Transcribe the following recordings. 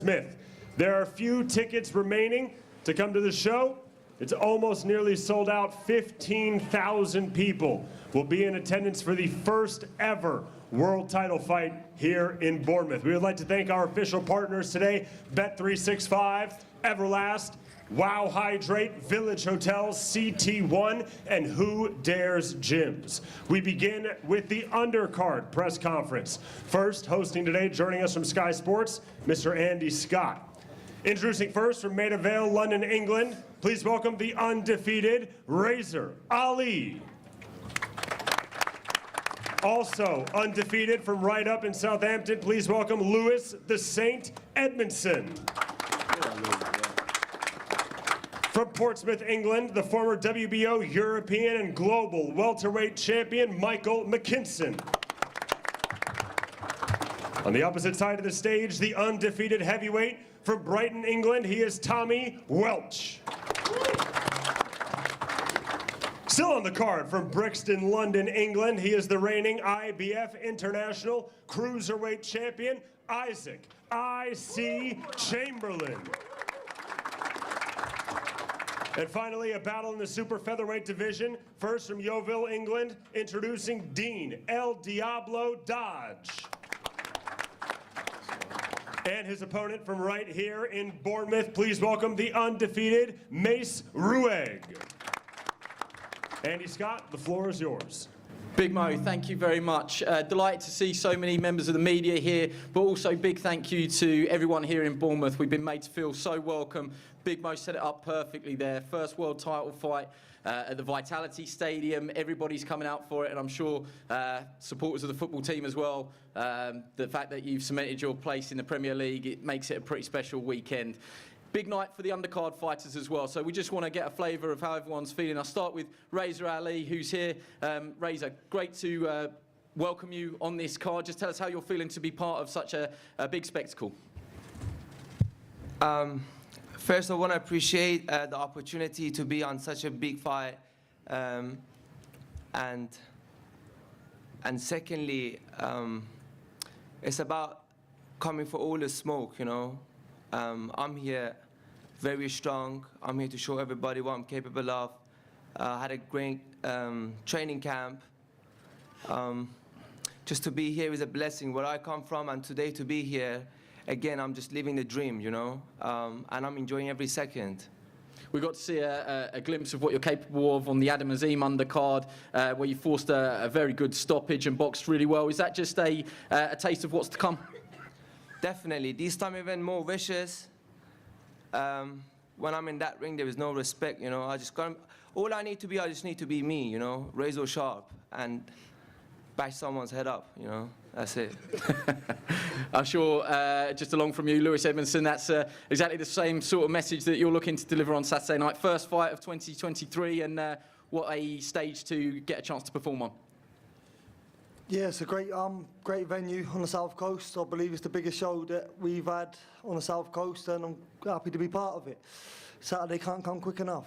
Smith. There are few tickets remaining to come to the show. It's almost nearly sold out. 15,000 people will be in attendance for the first ever world title fight here in Bournemouth. We would like to thank our official partners today, Bet365, Everlast, Wow Hydrate, Village Hotels, CT1, and Who Dares Gyms. We begin with the undercard press conference. First, hosting today, joining us from Sky Sports, Mr. Andy Scott. Introducing first from Maida Vale, London, England, please welcome the undefeated Razor Ali. Also undefeated from right up in Southampton, please welcome Lewis the Saint Edmondson. From Portsmouth, England, the former WBO European and Global welterweight champion, Michael McKinson. On the opposite side of the stage, the undefeated heavyweight from Brighton, England, he is Tommy Welch. Still on the card from Brixton, London, England, he is the reigning IBF International Cruiserweight Champion, Isaac I.C. Chamberlain. And finally, a battle in the super featherweight division. First from Yeovil, England, introducing Dean El Diablo Dodge. And his opponent from right here in Bournemouth, please welcome the undefeated Mace Rueg. Andy Scott, the floor is yours. Big Mo, thank you very much. Delighted to see so many members of the media here, but also big thank you to everyone here in Bournemouth. We've been made to feel so welcome. Big Mo set it up perfectly there. First world title fight at the Vitality Stadium. Everybody's coming out for it, and I'm sure supporters of the football team as well. The fact that you've cemented your place in the Premier League, it makes it a pretty special weekend. Big night for the undercard fighters as well, so we just want to get a flavour of how everyone's feeling. I'll start with Razor Ali, who's here. Razor, great to welcome you on this card. Just tell us how you're feeling to be part of such a big spectacle. First, I want to appreciate the opportunity to be on such a big fight. And secondly, it's about coming for all the smoke, you know. I'm here very strong. I'm here to show everybody what I'm capable of. I had a great training camp. Just to be here is a blessing. Where I come from, and today to be here, again, I'm just living the dream, you know, and I'm enjoying every second. We got to see a glimpse of what you're capable of on the Adam Azim undercard, where you forced a very good stoppage and boxed really well. Is that just a taste of what's to come? Definitely. This time even more vicious. When I'm in that ring, there is no respect, you know. All I need to be, I just need to be me, you know, razor sharp, and bash someone's head up, you know. That's it. I'm sure, just along from you, Lewis Edmondson, that's exactly the same sort of message that you're looking to deliver on Saturday night. First fight of 2023, and what a stage to get a chance to perform on. Yeah, it's a great venue on the South Coast. I believe it's the biggest show that we've had on the South Coast, and I'm happy to be part of it. Saturday can't come quick enough.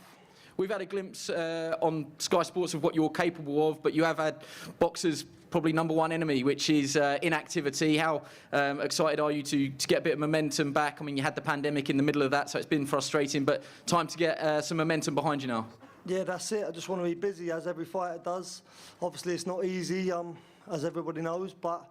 We've had a glimpse on Sky Sports of what you're capable of, but you have had boxers' probably #1 enemy, which is inactivity. How excited are you to get a bit of momentum back? I mean, you had the pandemic in the middle of that, so it's been frustrating, but time to get some momentum behind you now. Yeah, that's it. I just want to be busy, as every fighter does. Obviously, it's not easy, as everybody knows, but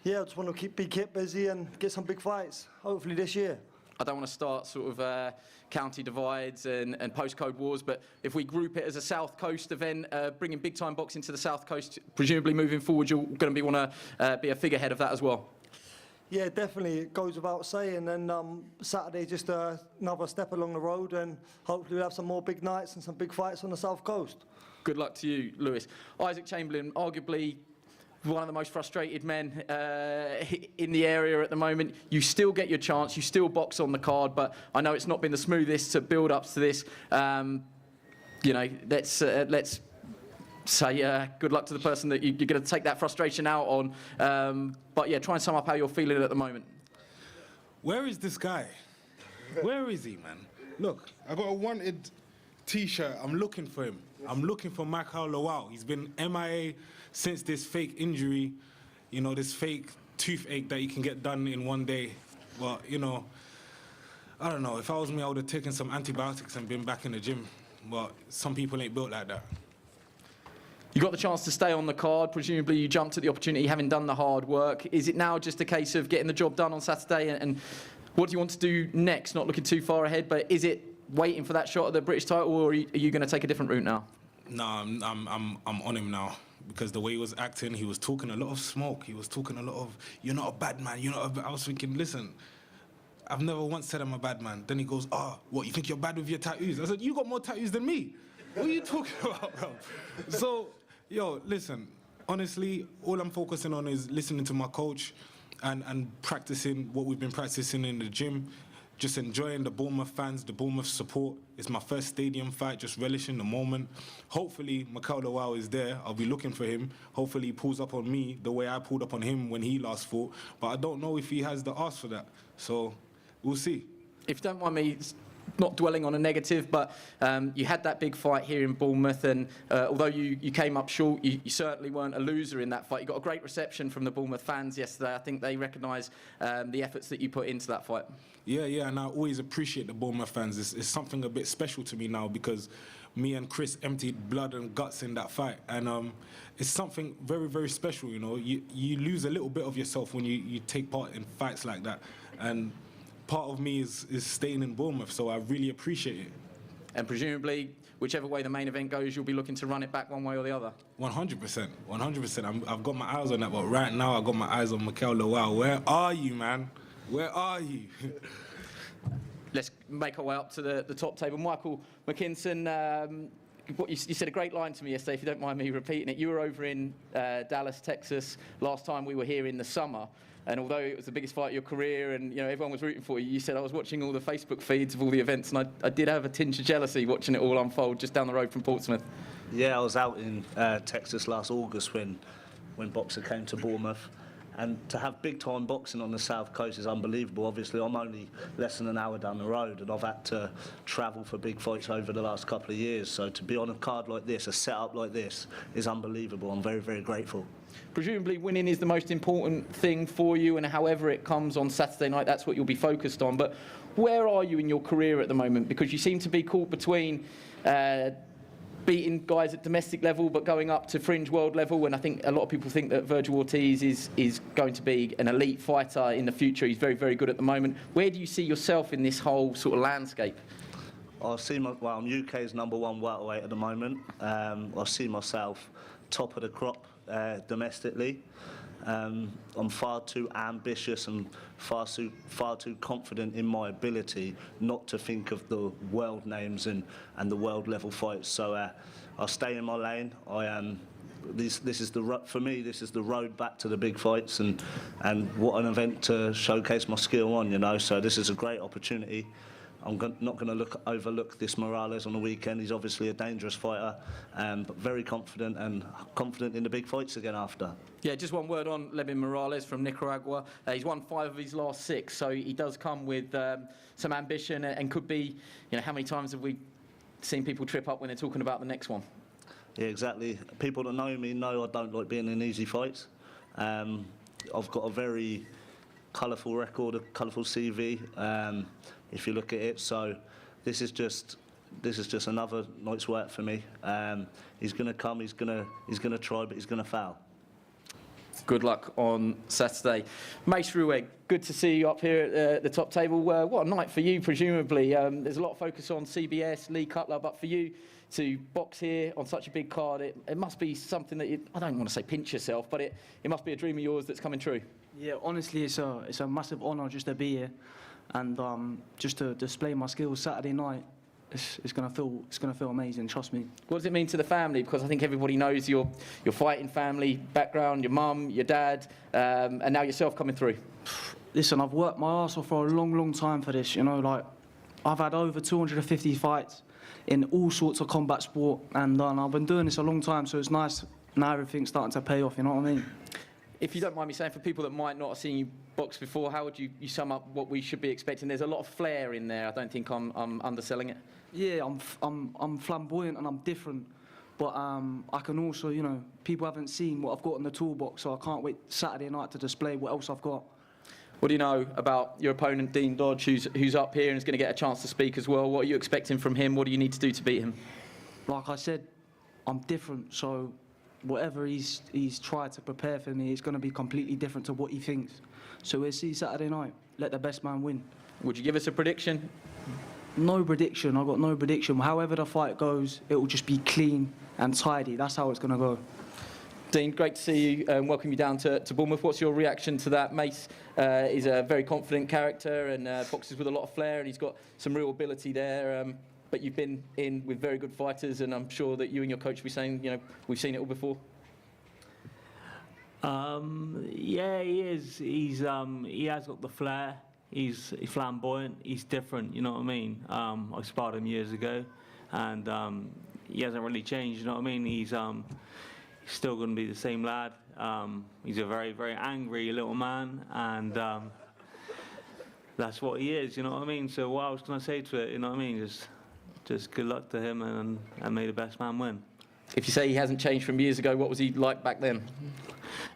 yeah, I just want to be kept busy and get some big fights, hopefully this year. I don't want to start sort of county divides and postcode wars, but if we group it as a South Coast event, bringing big-time boxing to the South Coast, presumably moving forward, you're going to want to be a figurehead of that as well. Yeah, definitely. It goes without saying. And Saturday, just another step along the road, and hopefully we'll have some more big nights and some big fights on the South Coast. Good luck to you, Lewis. Isaac Chamberlain, arguably one of the most frustrated men in the area at the moment. You still get your chance, you still box on the card, but I know it's not been the smoothest to build up to this. You know, let's say good luck to the person that you're going to take that frustration out on. But yeah, try and sum up how you're feeling at the moment. Where is this guy? Where is he, man? Look, I got a wanted T-shirt. I'm looking for him. I'm looking for Michael Lowell. He's been MIA since this fake injury, you know, this fake toothache that you can get done in one day. Well, you know, I don't know. If I was me, I would have taken some antibiotics and been back in the gym. But some people ain't built like that. You got the chance to stay on the card. Presumably you jumped at the opportunity, having done the hard work. Is it now just a case of getting the job done on Saturday? And what do you want to do next? Not looking too far ahead, but is it waiting for that shot at the British title, or are you going to take a different route now? No, I'm on him now. Because the way he was acting, he was talking a lot of smoke. He was talking a lot of, you're not a bad man. You're not. I was thinking, listen, I've never once said I'm a bad man. Then he goes, what, you think you're bad with your tattoos? I said, you got more tattoos than me. What are you talking about, bro? So, yo, listen, honestly, all I'm focusing on is listening to my coach and practicing what we've been practicing in the gym. Just enjoying the Bournemouth fans, the Bournemouth support. It's my first stadium fight, just relishing the moment. Hopefully, Mikel Lawal is there. I'll be looking for him. Hopefully, he pulls up on me the way I pulled up on him when he last fought. But I don't know if he has the arse for that. So, we'll see. If you don't mind me not dwelling on a negative, but you had that big fight here in Bournemouth, and although you came up short, you certainly weren't a loser in that fight. You got a great reception from the Bournemouth fans yesterday. I think they recognise the efforts that you put into that fight. Yeah, and I always appreciate the Bournemouth fans. It's something a bit special to me now because me and Chris emptied blood and guts in that fight, and it's something very, very special. You know, you lose a little bit of yourself when you take part in fights like that, and part of me is staying in Bournemouth, so I really appreciate it. And presumably, whichever way the main event goes, you'll be looking to run it back one way or the other. 100%. I've got my eyes on that, but right now I've got my eyes on Mikel Lawal. Where are you, man? Where are you? Let's make our way up to the top table. Michael McKinson, you said a great line to me yesterday, if you don't mind me repeating it. You were over in Dallas, Texas, last time we were here in the summer. And although it was the biggest fight of your career and everyone was rooting for you, you said, I was watching all the Facebook feeds of all the events, and I did have a tinge of jealousy watching it all unfold just down the road from Portsmouth. Yeah, I was out in Texas last August when Boxer came to Bournemouth. And to have big-time boxing on the South Coast is unbelievable. Obviously, I'm only less than an hour down the road, and I've had to travel for big fights over the last couple of years. So to be on a card like this, a setup like this, is unbelievable. I'm very, very grateful. Presumably winning is the most important thing for you, and however it comes on Saturday night, that's what you'll be focused on. But where are you in your career at the moment? Because you seem to be caught between beating guys at domestic level but going up to fringe world level, and I think a lot of people think that Virgil Ortiz is going to be an elite fighter in the future. He's very, very good at the moment. Where do you see yourself in this whole sort of landscape? I'm UK's #1 welterweight at the moment. I see myself top of the crop domestically. I'm far too ambitious and far too confident in my ability not to think of the world names and the world level fights. So I'll stay in my lane. This is for me. This is the road back to the big fights, and what an event to showcase my skill on. So this is a great opportunity. I'm not going to overlook this Morales on the weekend. He's obviously a dangerous fighter, but very confident in the big fights again after. Yeah, just one word on Levin Morales from Nicaragua. He's won 5 of his last 6, so he does come with some ambition and could be, how many times have we seen people trip up when they're talking about the next one? Yeah, exactly. People that know me know I don't like being in easy fights. I've got a very colourful record, a colourful CV. If you look at it, so this is just another night's work for me. He's going to come, he's going to try, but he's going to foul. Good luck on Saturday. Mace Rueg, good to see you up here at the top table. What a night for you, presumably. There's a lot of focus on CBS, Lee Cutler, but for you to box here on such a big card, it must be something that I don't want to say pinch yourself, but it must be a dream of yours that's coming true. Yeah, honestly, it's a massive honour just to be here, and just to display my skills Saturday night. It's gonna feel amazing. Trust me. What does it mean to the family? Because I think everybody knows your fighting family background, your mum, your dad, and now yourself coming through. Listen, I've worked my arse off for a long, long time for this. Like I've had over 250 fights in all sorts of combat sport, and I've been doing this a long time. So it's nice now everything's starting to pay off. You know what I mean? If you don't mind me saying, for people that might not have seen you box before, how would you sum up what we should be expecting? There's a lot of flair in there. I don't think I'm underselling it. Yeah, I'm flamboyant and I'm different, but I can also, people haven't seen what I've got in the toolbox, so I can't wait Saturday night to display what else I've got. What do you know about your opponent, Dean Dodge, who's up here and is going to get a chance to speak as well? What are you expecting from him? What do you need to do to beat him? Like I said, I'm different, so whatever he's tried to prepare for me, it's going to be completely different to what he thinks. So we'll see Saturday night. Let the best man win. Would you give us a prediction? No prediction. I've got no prediction. However the fight goes, it will just be clean and tidy. That's how it's going to go. Dean, great to see you and welcome you down to Bournemouth. What's your reaction to that? Mace is a very confident character and boxes with a lot of flair, and he's got some real ability there. But you've been in with very good fighters, and I'm sure that you and your coach will be saying, you know, we've seen it all before. Yeah, he is. He has got the flair. He's flamboyant. He's different. You know what I mean? I sparred him years ago, and he hasn't really changed. You know what I mean? He's still going to be the same lad. He's a very, very angry little man, and that's what he is. You know what I mean? So what else can I say to it? You know what I mean? Just good luck to him, and may the best man win. If you say he hasn't changed from years ago, what was he like back then?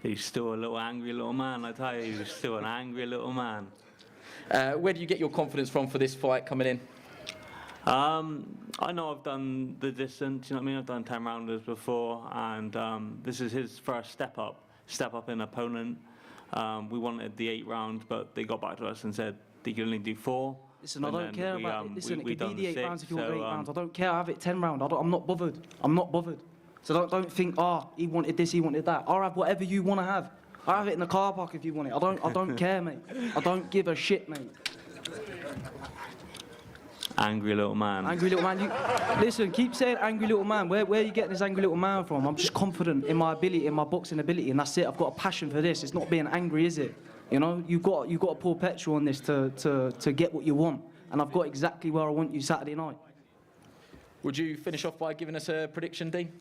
He's still a little angry little man. I tell you, he's still an angry little man. Where do you get your confidence from for this fight coming in? I know I've done the distance, you know what I mean? I've done 10 rounders before, and this is his first step up in opponent. We wanted the 8 rounds, but they got back to us and said they can only do 4. Listen, I don't care about it. Listen, it could be the 8 6, rounds if you want so, 8 rounds. I don't care. I have it 10 round. I'm not bothered. I'm not bothered. So don't think, he wanted this, he wanted that. I'll have whatever you want to have. I'll have it in the car park if you want it. I don't care, mate. I don't give a shit, mate. Angry little man. Angry little man. Listen, keep saying angry little man. Where are you getting this angry little man from? I'm just confident in my ability, in my boxing ability, and that's it. I've got a passion for this. It's not being angry, is it? You know, you've got to pour petrol on this to get what you want. And I've got exactly where I want you Saturday night. Would you finish off by giving us a prediction, Dean?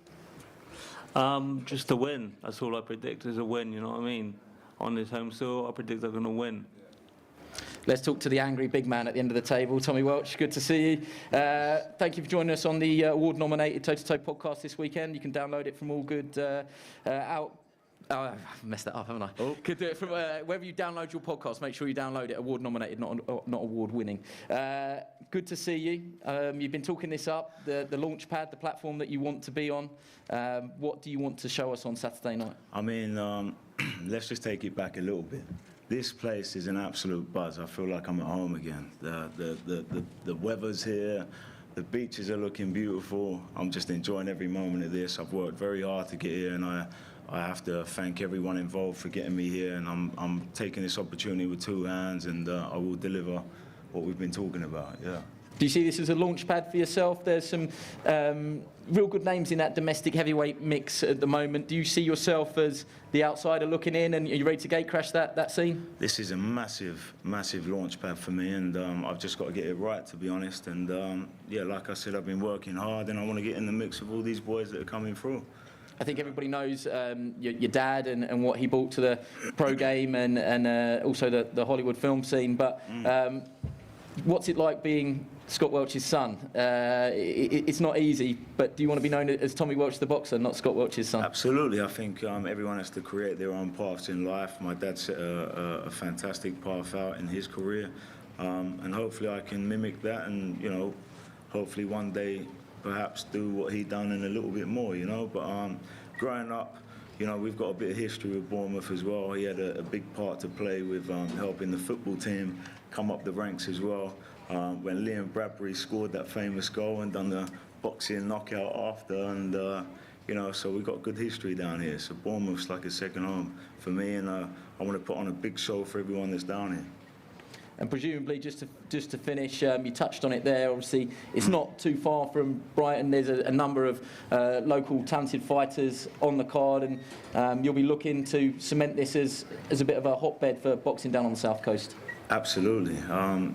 Just a win. That's all I predict is a win, you know what I mean? On this home soil, I predict they're going to win. Let's talk to the angry big man at the end of the table. Tommy Welch, good to see you. Thank you for joining us on the award-nominated Toe to Toe podcast this weekend. You can download it from all good Oh, I've messed that up, haven't I? Oh. Could do it from wherever you download your podcast. Make sure you download it. Award-nominated, not award-winning. Good to see you. You've been talking this up, the launch pad, the platform that you want to be on. What do you want to show us on Saturday night? I mean, let's just take it back a little bit. This place is an absolute buzz. I feel like I'm at home again. The weather's here. The beaches are looking beautiful. I'm just enjoying every moment of this. I've worked very hard to get here, and I have to thank everyone involved for getting me here. And I'm taking this opportunity with 2 hands, and I will deliver what we've been talking about. Yeah. Do you see this as a launch pad for yourself? There's some real good names in that domestic heavyweight mix at the moment. Do you see yourself as the outsider looking in, and are you ready to gate crash that scene? This is a massive, massive launch pad for me, and I've just got to get it right, to be honest. And yeah, like I said, I've been working hard, and I want to get in the mix with all these boys that are coming through. I think everybody knows your dad and what he brought to the pro game and also the Hollywood film scene. But what's it like being Scott Welch's son? It's not easy, but do you want to be known as Tommy Welch the boxer, not Scott Welch's son? Absolutely. I think everyone has to create their own paths in life. My dad set a fantastic path out in his career, and hopefully I can mimic that and, you know, hopefully one day perhaps do what he done and a little bit more, you know. But growing up, you know, we've got a bit of history with Bournemouth as well. He had a big part to play with helping the football team come up the ranks as well. When Liam Bradbury scored that famous goal and done the boxing knockout after, and you know, so we've got good history down here. So Bournemouth's like a second home for me, and I want to put on a big show for everyone that's down here. And presumably, just to finish, you touched on it there. Obviously, it's not too far from Brighton. There's a number of local talented fighters on the card, and you'll be looking to cement this as a bit of a hotbed for boxing down on the south coast. Absolutely.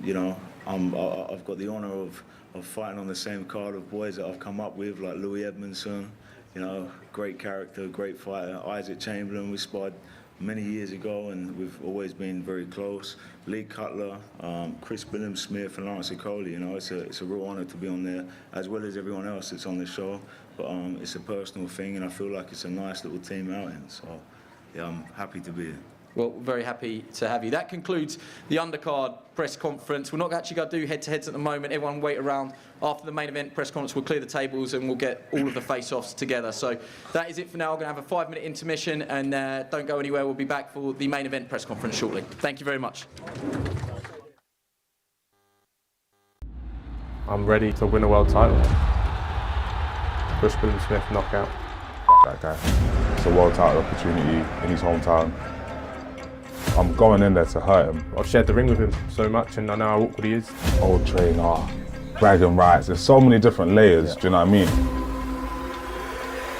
You know, I've got the honour of fighting on the same card of boys that I've come up with, like Louis Edmondson. You know, great character, great fighter. Isaac Chamberlain, we sparred many years ago, and we've always been very close. Lee Cutler, Chris Billam-Smith, and Lawrence Okolie. You know, it's a real honour to be on there, as well as everyone else that's on the show. But it's a personal thing, and I feel like it's a nice little team outing. So, yeah, I'm happy to be here. Well, very happy to have you. That concludes the undercard press conference. We're not actually going to do head-to-heads at the moment. Everyone wait around. After the main event press conference, we'll clear the tables and we'll get all of the face-offs together. So that is it for now. We're going to have a 5-minute intermission, and don't go anywhere. We'll be back for the main event press conference shortly. Thank you very much. I'm ready to win a world title. Chris Billam-Smith knockout. That guy. It's a world title opportunity in his hometown. I'm going in there to hurt him. I've shared the ring with him so much and I know how awkward he is. Old trainer, bragging rights. There's so many different layers, do you know what I mean?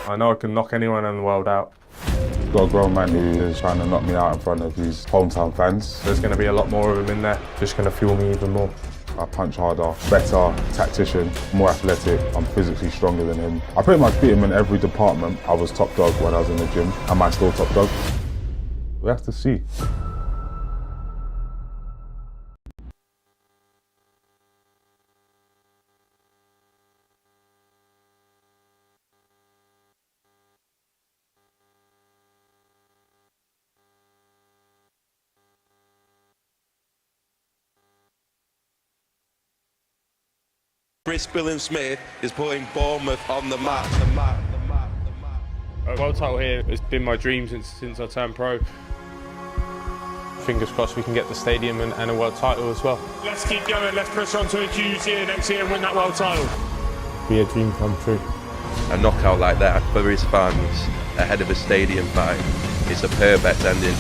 I know I can knock anyone in the world out. He's got a grown man who is trying to knock me out in front of his hometown fans. There's going to be a lot more of them in there, just going to fuel me even more. I punch harder, better tactician, more athletic. I'm physically stronger than him. I pretty much beat him in every department. I was top dog when I was in the gym. Am I still top dog? We have to see. Chris Billam-Smith is putting Bournemouth on the map. A world title here has been my dream since I turned pro. Fingers crossed we can get the stadium and a world title as well. Let's keep going, let's push on to a huge year next year and win that world title. Be a dream come true. A knockout like that for his fans ahead of a stadium fight is a perfect ending.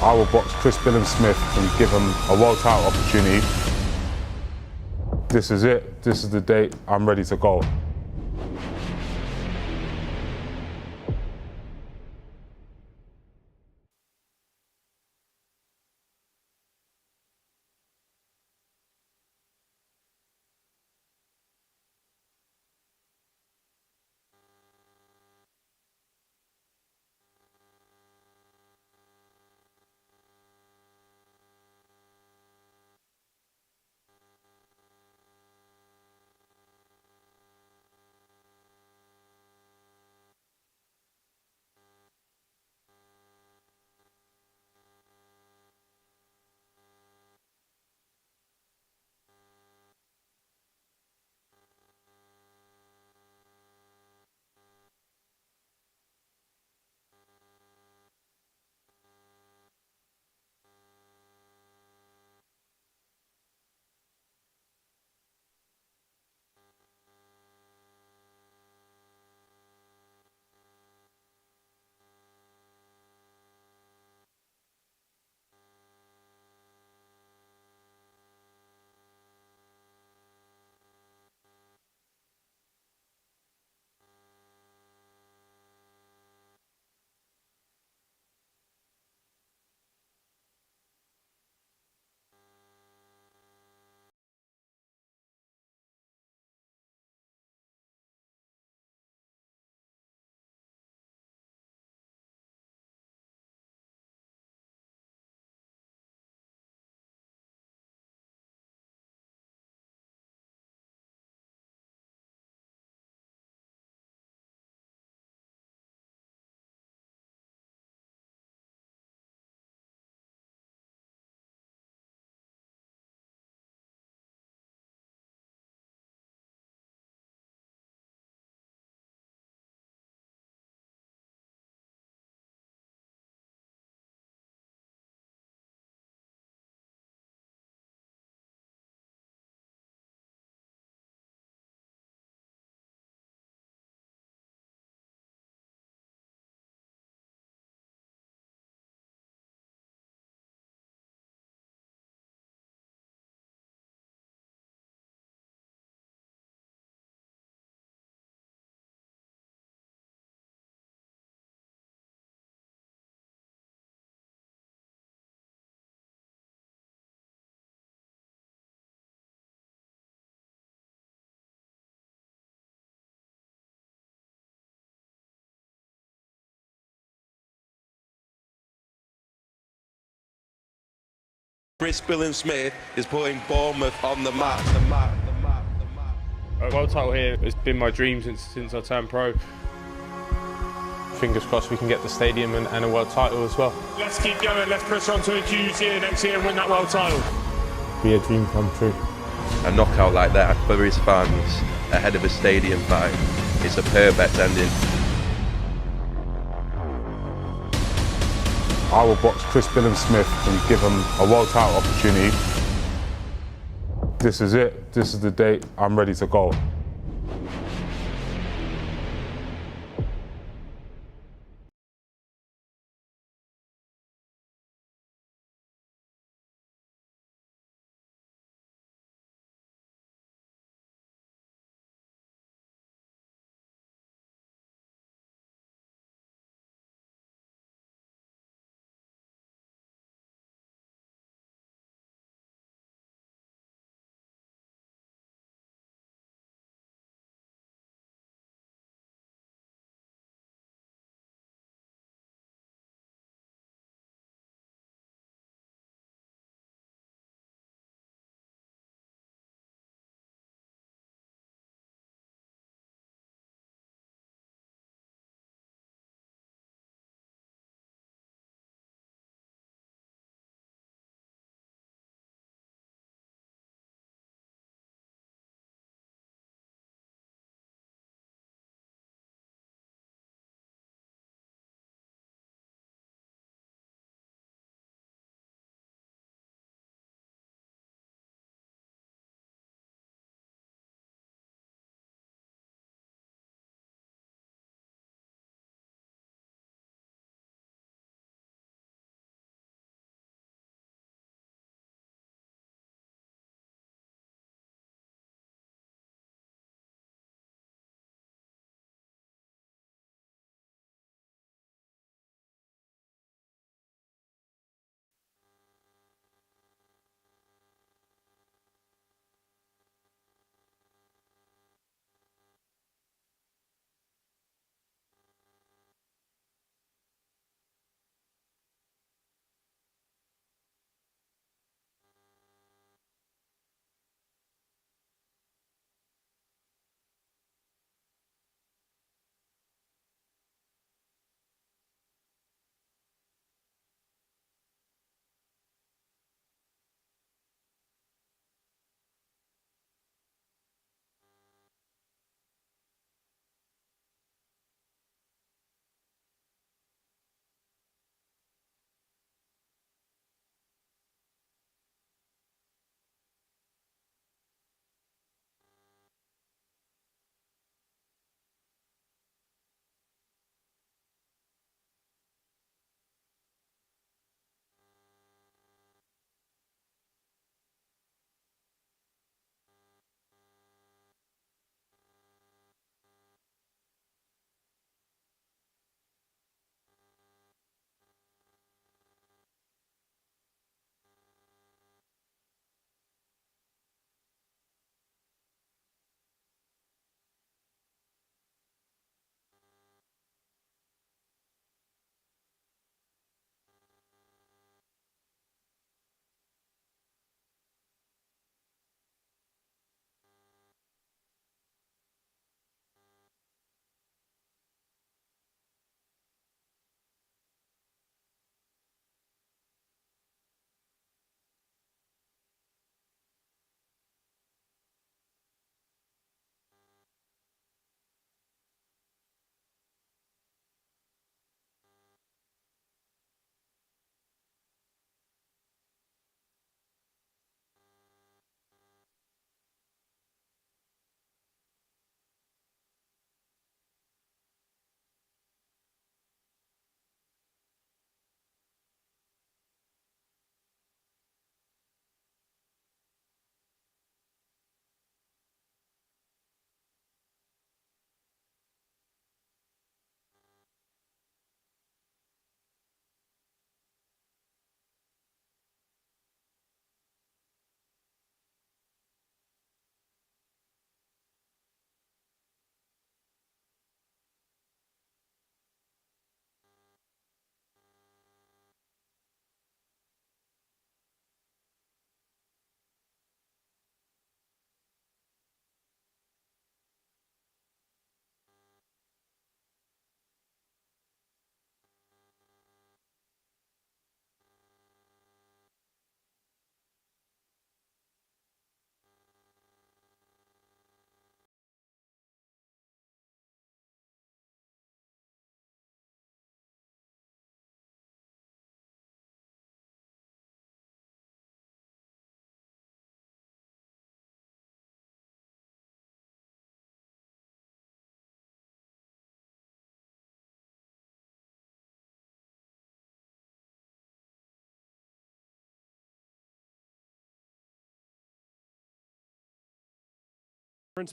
I will box Chris Billam-Smith and give him a world title opportunity. This is it. This is the date. I'm ready to go. Chris Billam-Smith is putting Bournemouth on the map. A world title here has been my dream since I turned pro. fingers crossed we can get the stadium and a world title as well. Let's keep going. Let's push on to a huge year next year and win that world title. Be a dream come true. A knockout like that for his fans ahead of a stadium fight is a perfect ending. I will box Chris Billam-Smith and give him a world title opportunity. This is it. This is the date. I'm ready to go.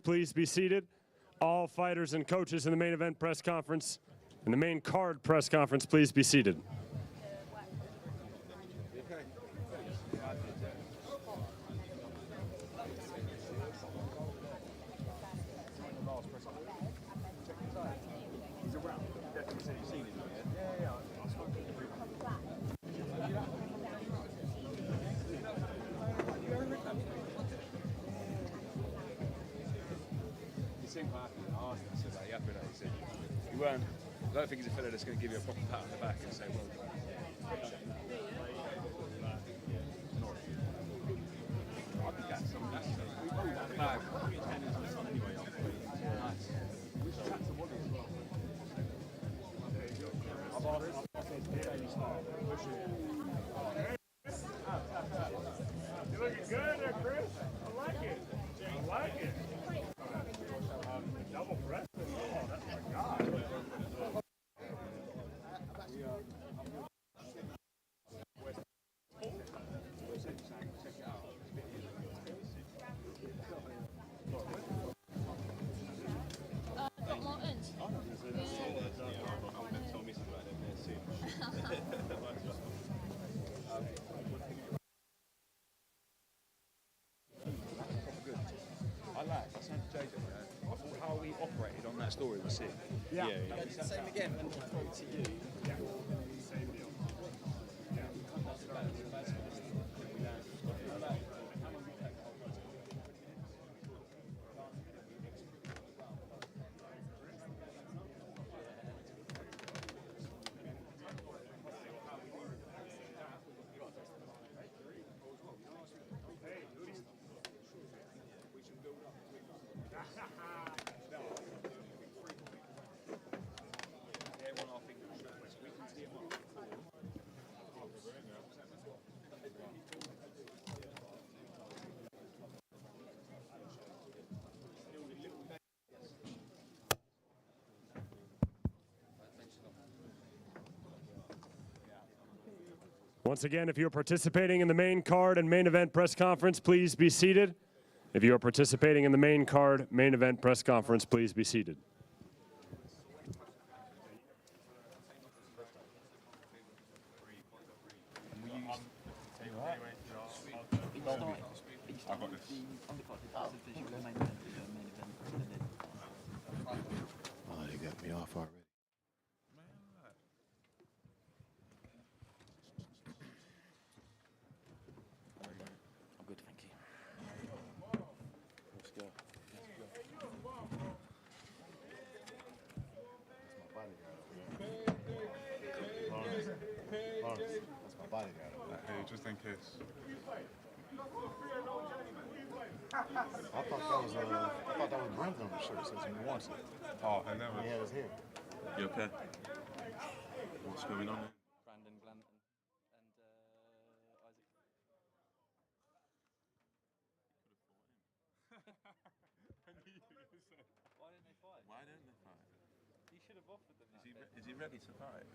Please be seated. All fighters and coaches in the main event press conference, in the main card press conference, please be seated. I don't think he's a fella that's going to give you a proper pat on the back and say, well done. You're looking good there, Chris. I like it. I like it. Double press. Oh, that's my God. I thought how we operated on that story was sick. Yeah. Same again and throw it to you. Yeah. Same deal. Once again, if you're participating in the main card and main event press conference, please be seated. If you are participating in the main card, main event press conference, please be seated. I've got this. Oh, they got me off already. I'm good, thank you. Let's go. That's my bodyguard. Hey, just in case. I thought that was Brendan on the shirt. Says he wants it. Oh, and then He had his hair. You okay? What's going on? Brandon, Glanton, and Isaac. Why didn't they fight? Why don't they fight? You should have offered them that. Is he ready to fight?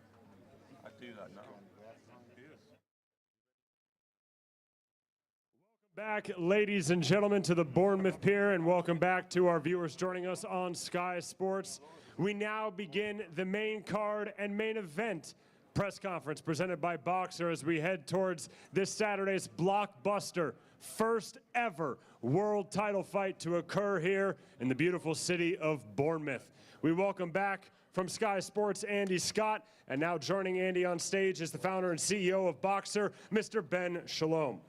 I'd do that now. Back, ladies and gentlemen, to the Bournemouth Pier, and welcome back to our viewers joining us on Sky Sports. We now begin the main card and main event press conference presented by Boxer as we head towards this Saturday's blockbuster, first ever world title fight to occur here in the beautiful city of Bournemouth. We welcome back from Sky Sports, Andy Scott, and now joining Andy on stage is the founder and CEO of Boxer, Mr. Ben Shalom.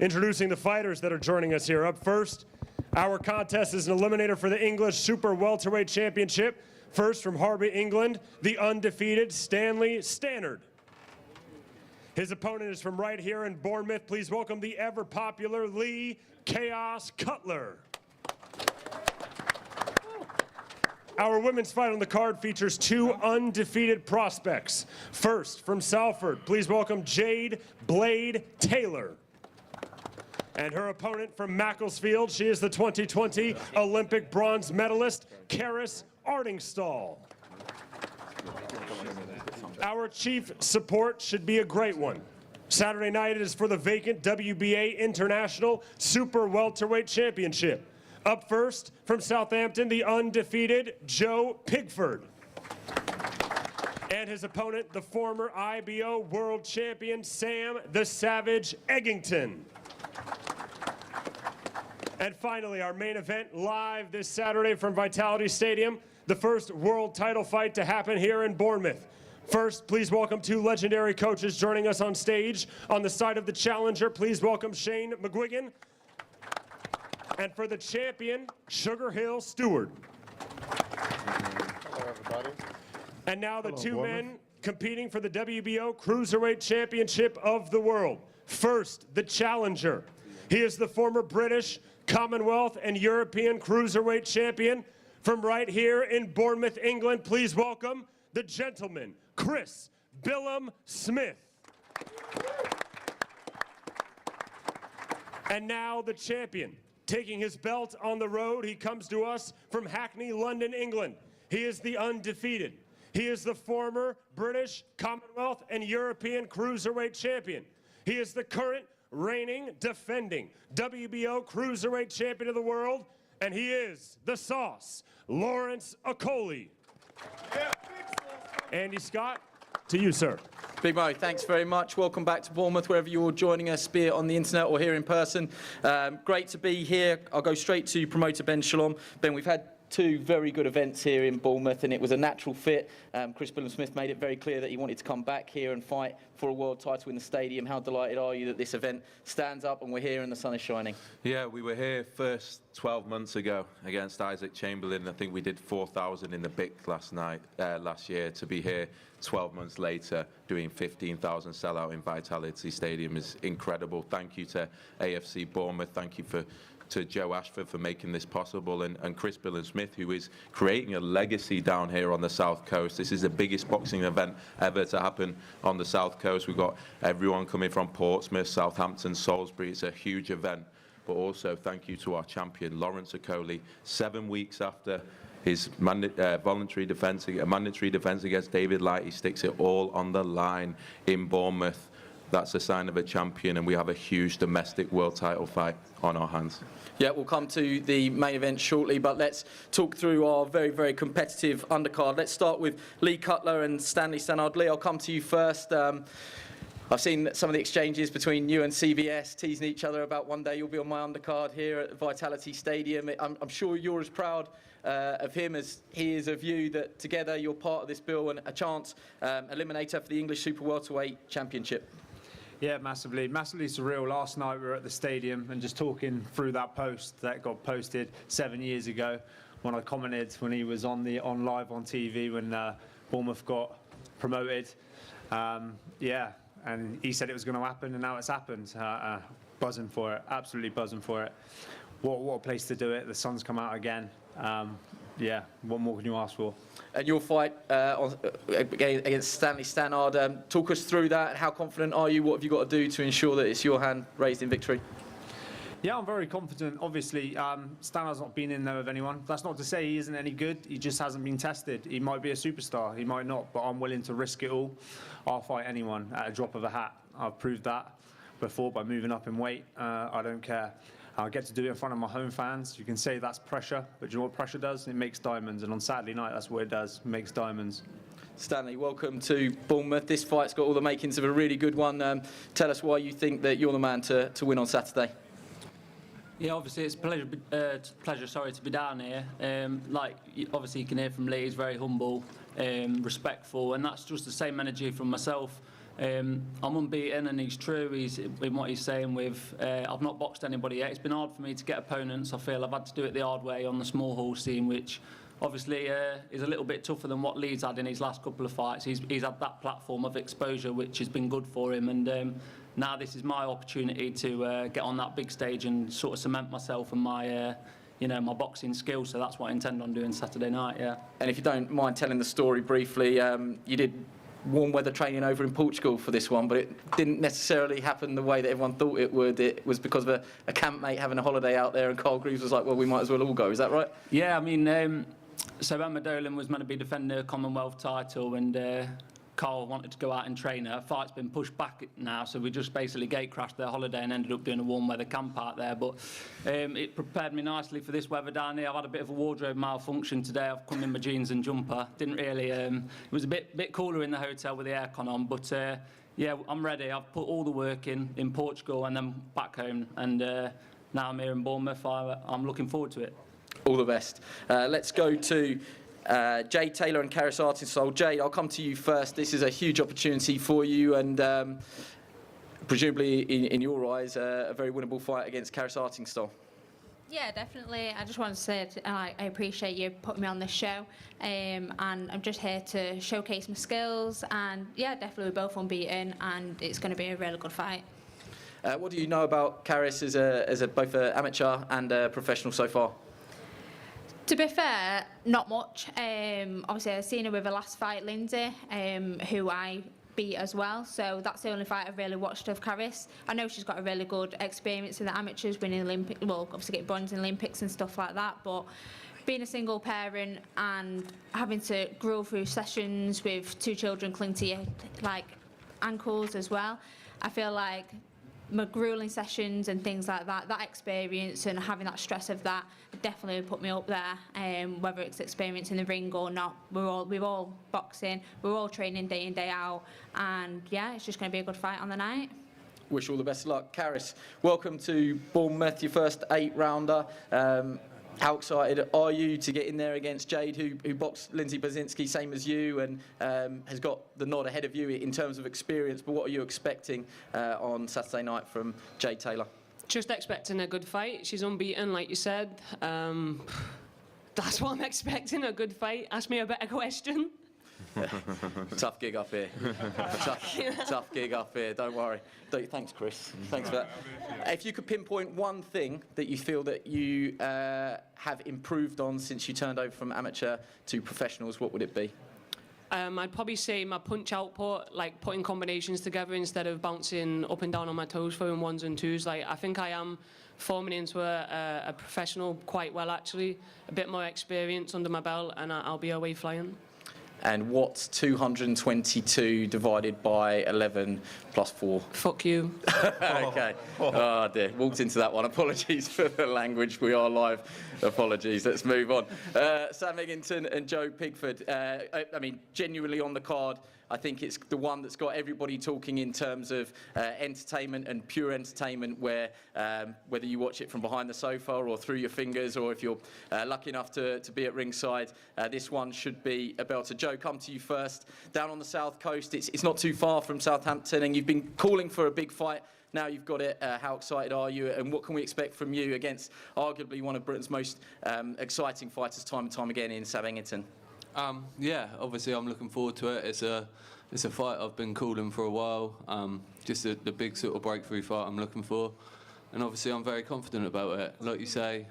Introducing the fighters that are joining us here. Up first, our contest is an eliminator for the English Super Welterweight Championship. First from Harby, England, the undefeated Stanley Stannard. His opponent is from right here in Bournemouth. Please welcome the ever-popular Lee Chaos Cutler. Our women's fight on the card features two undefeated prospects. First, from Salford, please welcome Jade Blade Taylor. And her opponent from Macclesfield, she is the 2020 Olympic bronze medalist, Karis Ardingstall. Our chief support should be a great one. Saturday night it is for the vacant WBA International Super Welterweight Championship. Up first, from Southampton, the undefeated Joe Pigford. And his opponent, the former IBO world champion, Sam the Savage Eggington. And finally, our main event live this Saturday from Vitality Stadium, the first world title fight to happen here in Bournemouth. First, please welcome two legendary coaches joining us on stage. On the side of the challenger, please welcome Shane McGuigan. And for the champion, Sugar Hill Stewart. Hello, everybody. And now the two men competing for the WBO Cruiserweight Championship of the world. First, the challenger. He is the former British, Commonwealth, and European Cruiserweight champion. From right here in Bournemouth, England, please welcome the gentleman, Chris Billam-Smith. And now the champion. Taking his belt on the road, he comes to us from Hackney, London, England. He is the undefeated. He is the former British, Commonwealth, and European Cruiserweight champion. He is the current reigning, defending WBO Cruiserweight champion of the world, and he is the Sauce, Lawrence Okolie. Andy Scott, to you, sir. Big Mo, thanks very much. Welcome back to Bournemouth, wherever you're joining us, be it on the internet or here in person. Great to be here. I'll go straight to promoter Ben Shalom. Ben, we've had two very good events here in Bournemouth, and it was a natural fit. Chris Billam-Smith made it very clear that he wanted to come back here and fight for a world title in the stadium. How delighted are you that this event stands up and we're here and the sun is shining? Yeah, we were here first 12 months ago against Isaac Chamberlain. I think we did 4,000 in the BIC last year. To be here 12 months later doing 15,000 sellout in Vitality Stadium is incredible. Thank you to AFC Bournemouth. Thank you to Joe Ashford for making this possible, and Chris Billam-Smith, who is creating a legacy down here on the South Coast. This is the biggest boxing event ever to happen on the South Coast. We've got everyone coming from Portsmouth, Southampton, Salisbury. It's a huge event. But also thank you to our champion, Lawrence Okolie. 7 weeks after his mandatory defence against David Light, he sticks it all on the line in Bournemouth. That's a sign of a champion, and we have a huge domestic world title fight on our hands. Yeah, we'll come to the main event shortly, but let's talk through our very, very competitive undercard. Let's start with Lee Cutler and Stanley Stannard. Lee, I'll come to you first. I've seen some of the exchanges between you and CBS teasing each other about one day you'll be on my undercard here at Vitality Stadium. I'm sure you're as proud of him as he is of you, that together you're part of this bill and a chance eliminator for the English Super Welterweight Championship. Yeah, massively surreal. Last night we were at the stadium and just talking through that post that got posted 7 years ago when I commented when he was on live on TV when Bournemouth got promoted. Yeah, and he said it was going to happen, and now it's happened. Buzzing for it, absolutely buzzing for it. What a place to do it. The sun's come out again. Yeah, what more can you ask for? And your fight against Stanley Stannard, talk us through that. How confident are you? What have you got to do to ensure that it's your hand raised in victory? Yeah, I'm very confident. Obviously, Stannard's not been in there with anyone. That's not to say he isn't any good. He just hasn't been tested. He might be a superstar. He might not, but I'm willing to risk it all. I'll fight anyone at a drop of a hat. I've proved that before by moving up in weight. I don't care. I get to do it in front of my home fans. You can say that's pressure, but do you know what pressure does? It makes diamonds, and on Saturday night, that's what it does. It makes diamonds. Stanley, welcome to Bournemouth. This fight's got all the makings of a really good one. Tell us why you think that you're the man to win on Saturday. Yeah, obviously it's a pleasure to be down here. Like, obviously you can hear from Lee, he's very humble, respectful, and that's just the same energy from myself. I'm unbeaten, and he's true. He's in what he's saying with, I've not boxed anybody yet. It's been hard for me to get opponents. I feel I've had to do it the hard way on the small hall scene, which obviously is a little bit tougher than what Lee's had in his last couple of fights. He's had that platform of exposure, which has been good for him, and now this is my opportunity to get on that big stage and sort of cement myself and my my boxing skills. So that's what I intend on doing Saturday night. Yeah. And if you don't mind telling the story briefly, you did warm weather training over in Portugal for this one, but it didn't necessarily happen the way that everyone thought it would. It was because of a campmate having a holiday out there, and Carl Greaves was like, well, we might as well all go. Is that right? Yeah, I mean, so Emma Dolan was meant to be defending her Commonwealth title, and Carl wanted to go out and train her. Fight's been pushed back now, so we just basically gate crashed their holiday and ended up doing a warm weather camp out there. But it prepared me nicely for this weather down here. I've had a bit of a wardrobe malfunction today. I've come in my jeans and jumper. Didn't really. It was a bit cooler in the hotel with the aircon on, but yeah, I'm ready. I've put all the work in Portugal and then back home, and now I'm here in Bournemouth. I'm looking forward to it. All the best. Let's go to Jade Taylor and Karis Artinsol. Jade, I'll come to you first. This is a huge opportunity for you, and presumably, in your eyes, a very winnable fight against Karis Artinsol. Yeah, definitely. I just want to say I appreciate you putting me on this show, and I'm just here to showcase my skills. And yeah, definitely we're both unbeaten, and it's going to be a really good fight. What do you know about Karis as both an amateur and a professional so far? To be fair, not much. Obviously, I've seen her with her last fight, Lindsay, who I beat as well. So that's the only fight I've really watched of Karis. I know she's got a really good experience in the amateurs, winning Olympic, well, obviously getting bronze in Olympics and stuff like that. But being a single parent and having to grow through sessions with 2 children clinging to your ankles as well, I feel like my grueling sessions and things like that, that experience and having that stress of that definitely put me up there. Whether it's experience in the ring or not, we're all boxing, we're all training day in, day out, and yeah, it's just going to be a good fight on the night. Wish all the best of luck. Karis, welcome to Bournemouth, your first 8-rounder. How excited are you to get in there against Jade, who boxed Lindsay Basinski, same as you, and has got the nod ahead of you in terms of experience? But what are you expecting on Saturday night from Jade Taylor? Just expecting a good fight. She's unbeaten, like you said. That's what I'm expecting, a good fight. Ask me a better question. Tough gig up here. Tough gig up here, don't worry. Thanks, Chris. Thanks for that. If you could pinpoint one thing that you feel that you have improved on since you turned over from amateur to professionals, what would it be? I'd probably say my punch output, like putting combinations together instead of bouncing up and down on my toes, throwing 1s and 2s. Like, I think I am forming into a professional quite well, actually. A bit more experience under my belt, and I'll be away flying. And what's 222 divided by 11 plus 4? Fuck you. Okay. Oh dear. Walked into that one. Apologies for the language. We are live. Apologies. Let's move on. Sam Eggington and Joe Pigford. I mean, genuinely on the card, I think it's the one that's got everybody talking in terms of entertainment and pure entertainment, where whether you watch it from behind the sofa or through your fingers, or if you're lucky enough to be at ringside, this one should be a belter. Joe, come to you first. Down on the south coast, it's not too far from Southampton, and you've been calling for a big fight. Now you've got it. How excited are you, and what can we expect from you against arguably one of Britain's most exciting fighters time and time again in Sam Eggington? Yeah, obviously I'm looking forward to it. It's a fight I've been calling for a while. Just the big sort of breakthrough fight I'm looking for, and obviously I'm very confident about it. Like you say,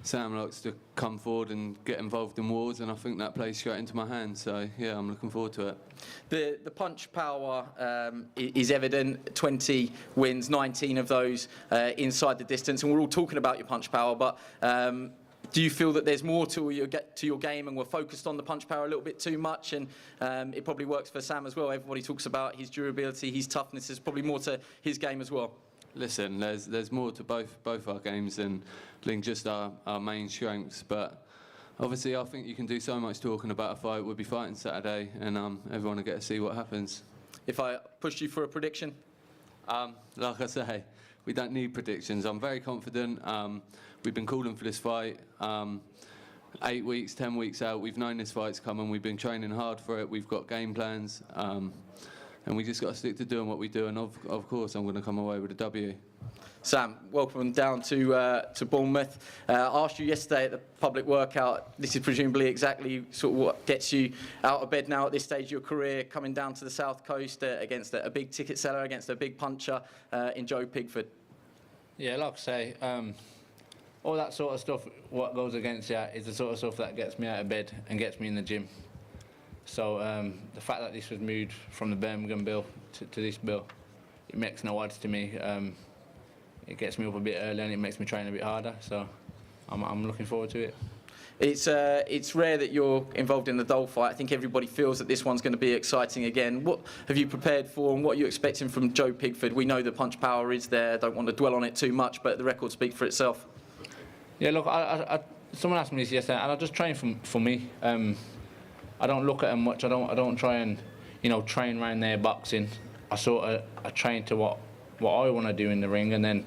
Sam likes to come forward and get involved in wars, and I think that plays straight into my hands. So yeah, I'm looking forward to it. The punch power is evident. 20 wins, 19 of those inside the distance, and we're all talking about your punch power, but. Do you feel that there's more to your game, and we're focused on the punch power a little bit too much? And it probably works for Sam as well. Everybody talks about his durability, his toughness. There's probably more to his game as well. Listen, there's more to both our games than just our main strengths. But obviously, I think you can do so much talking about a fight. We'll be fighting Saturday, and everyone will get to see what happens. If I pushed you for a prediction? Like I say, we don't need predictions. I'm very confident. We've been calling for this fight 8 weeks, 10 weeks out. We've known this fight's coming. We've been training hard for it. We've got game plans, and we just got to stick to doing what we do. And of course, I'm going to come away with a W. Sam, welcome down to Bournemouth. I asked you yesterday at the public workout. This is presumably exactly sort of what gets you out of bed now at this stage of your career, coming down to the south coast against a big ticket seller, against a big puncher in Joe Pigford. Yeah, like I say, all that sort of stuff, what goes against you, is the sort of stuff that gets me out of bed and gets me in the gym. So the fact that this was moved from the Birmingham bill to this bill, it makes no odds to me. It gets me up a bit early and it makes me train a bit harder. So I'm looking forward to it. It's rare that you're involved in the Dole fight. I think everybody feels that this one's going to be exciting again. What have you prepared for, and what are you expecting from Joe Pigford? We know the punch power is there. I don't want to dwell on it too much, but the record speaks for itself. Yeah, look, someone asked me this yesterday, and I just train for me. I don't look at them much. I don't try and, train around their boxing. I train to what I want to do in the ring, and then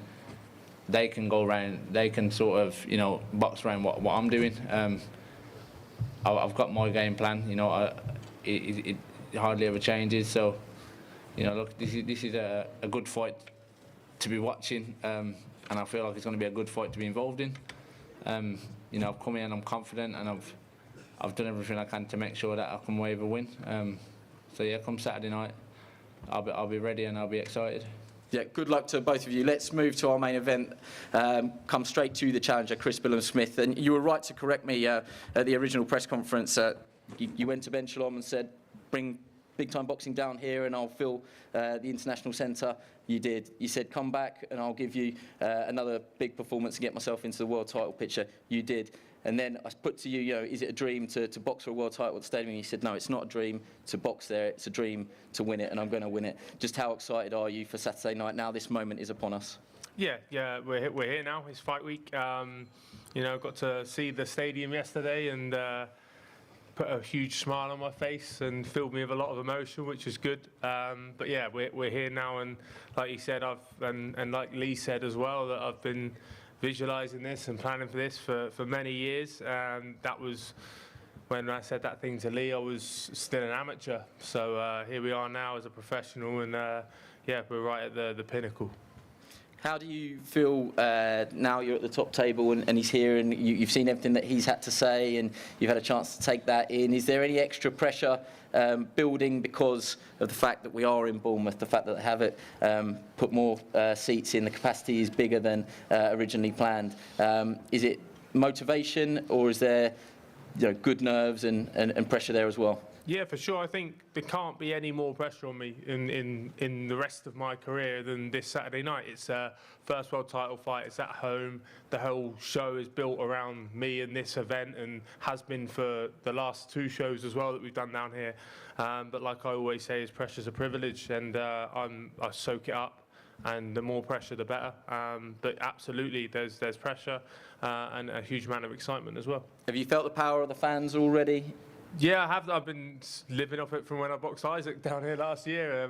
they can go around. They can sort of, box around what I'm doing. I've got my game plan. It hardly ever changes. So, look, this is a good fight to be watching, and I feel like it's going to be a good fight to be involved in. I've come in and I'm confident, and I've done everything I can to make sure that I come away with a win. So yeah, come Saturday night, I'll be ready and I'll be excited. Yeah, good luck to both of you. Let's move to our main event. Come straight to the challenger, Chris Billam-Smith. And you were right to correct me at the original press conference. You went to Ben Shalom and said, bring big-time boxing down here and I'll fill the International Centre. You did. You said, come back and I'll give you another big performance and get myself into the world title picture. You did. And then I put to you, is it a dream to box for a world title at the stadium? And you said, no, it's not a dream to box there. It's a dream to win it, and I'm going to win it. Just how excited are you for Saturday night? Now this moment is upon us. Yeah, we're here now. It's fight week. Got to see the stadium yesterday and put a huge smile on my face and filled me with a lot of emotion, which is good. But yeah, we're here now, and like you said, and like Lee said as well, that I've been visualising this and planning for this for many years. That was when I said that thing to Lee, I was still an amateur. So here we are now as a professional, and yeah, we're right at the pinnacle. How do you feel now you're at the top table and he's here and you've seen everything that he's had to say and you've had a chance to take that in? Is there any extra pressure building because of the fact that we are in Bournemouth, the fact that they have it put more seats in, the capacity is bigger than originally planned? Is it motivation, or is there good nerves and pressure there as well? Yeah, for sure. I think there can't be any more pressure on me in the rest of my career than this Saturday night. It's a first world title fight. It's at home. The whole show is built around me and this event, and has been for the last 2 shows as well that we've done down here. But like I always say, is pressure's a privilege, and I soak it up. And the more pressure, the better. But absolutely, there's pressure and a huge amount of excitement as well. Have you felt the power of the fans already? Yeah, I have. I've been living off it from when I boxed Isaac down here last year.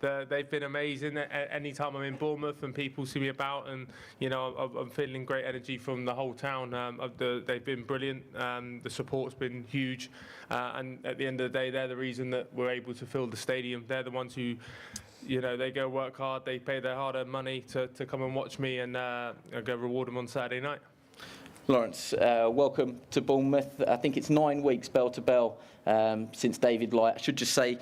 They've been amazing. Any time I'm in Bournemouth and people see me about, and I'm feeling great energy from the whole town. They've been brilliant. The support's been huge, and at the end of the day, they're the reason that we're able to fill the stadium. They're the ones who, they go work hard. They pay their hard-earned money to come and watch me, and I'll go reward them on Saturday night. Lawrence, welcome to Bournemouth. I think it's 9 weeks bell to bell since David Light. I should just say